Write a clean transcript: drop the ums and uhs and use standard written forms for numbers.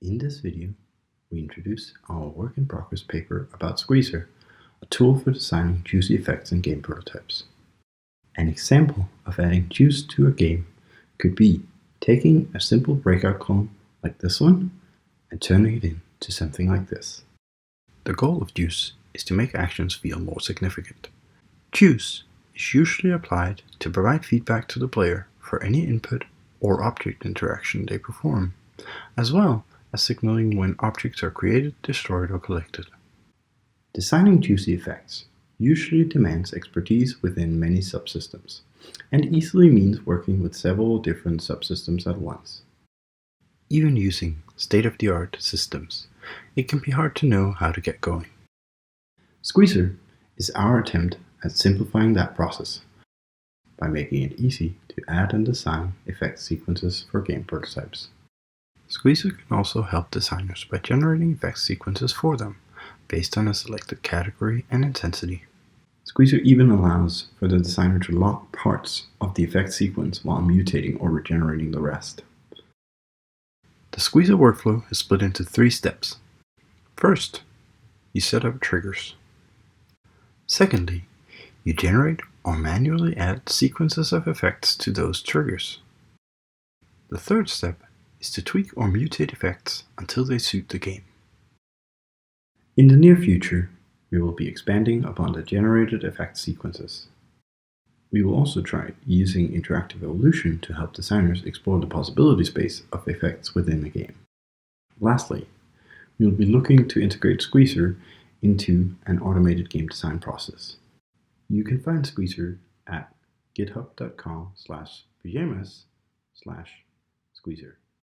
In this video, we introduce our work-in-progress paper about Squeezer, a tool for designing juicy effects in game prototypes. An example of adding juice to a game could be taking a simple breakout clone like this one and turning it into something like this. The goal of juice is to make actions feel more significant. Juice is usually applied to provide feedback to the player for any input or object interaction they perform, as well as signaling when objects are created, destroyed, or collected. Designing juicy effects usually demands expertise within many subsystems, and easily means working with several different subsystems at once. Even using state-of-the-art systems, it can be hard to know how to get going. Squeezer is our attempt at simplifying that process by making it easy to add and design effect sequences for game prototypes. Squeezer can also help designers by generating effect sequences for them, based on a selected category and intensity. Squeezer even allows for the designer to lock parts of the effect sequence while mutating or regenerating the rest. The Squeezer workflow is split into 3 steps. First, you set up triggers. Secondly, you generate or manually add sequences of effects to those triggers. The third step is to tweak or mutate effects until they suit the game. In the near future, we will be expanding upon the generated effect sequences. We will also try using interactive evolution to help designers explore the possibility space of effects within a game. Lastly, we will be looking to integrate Squeezer into an automated game design process. You can find Squeezer at github.com/pyjamas/Squeezer.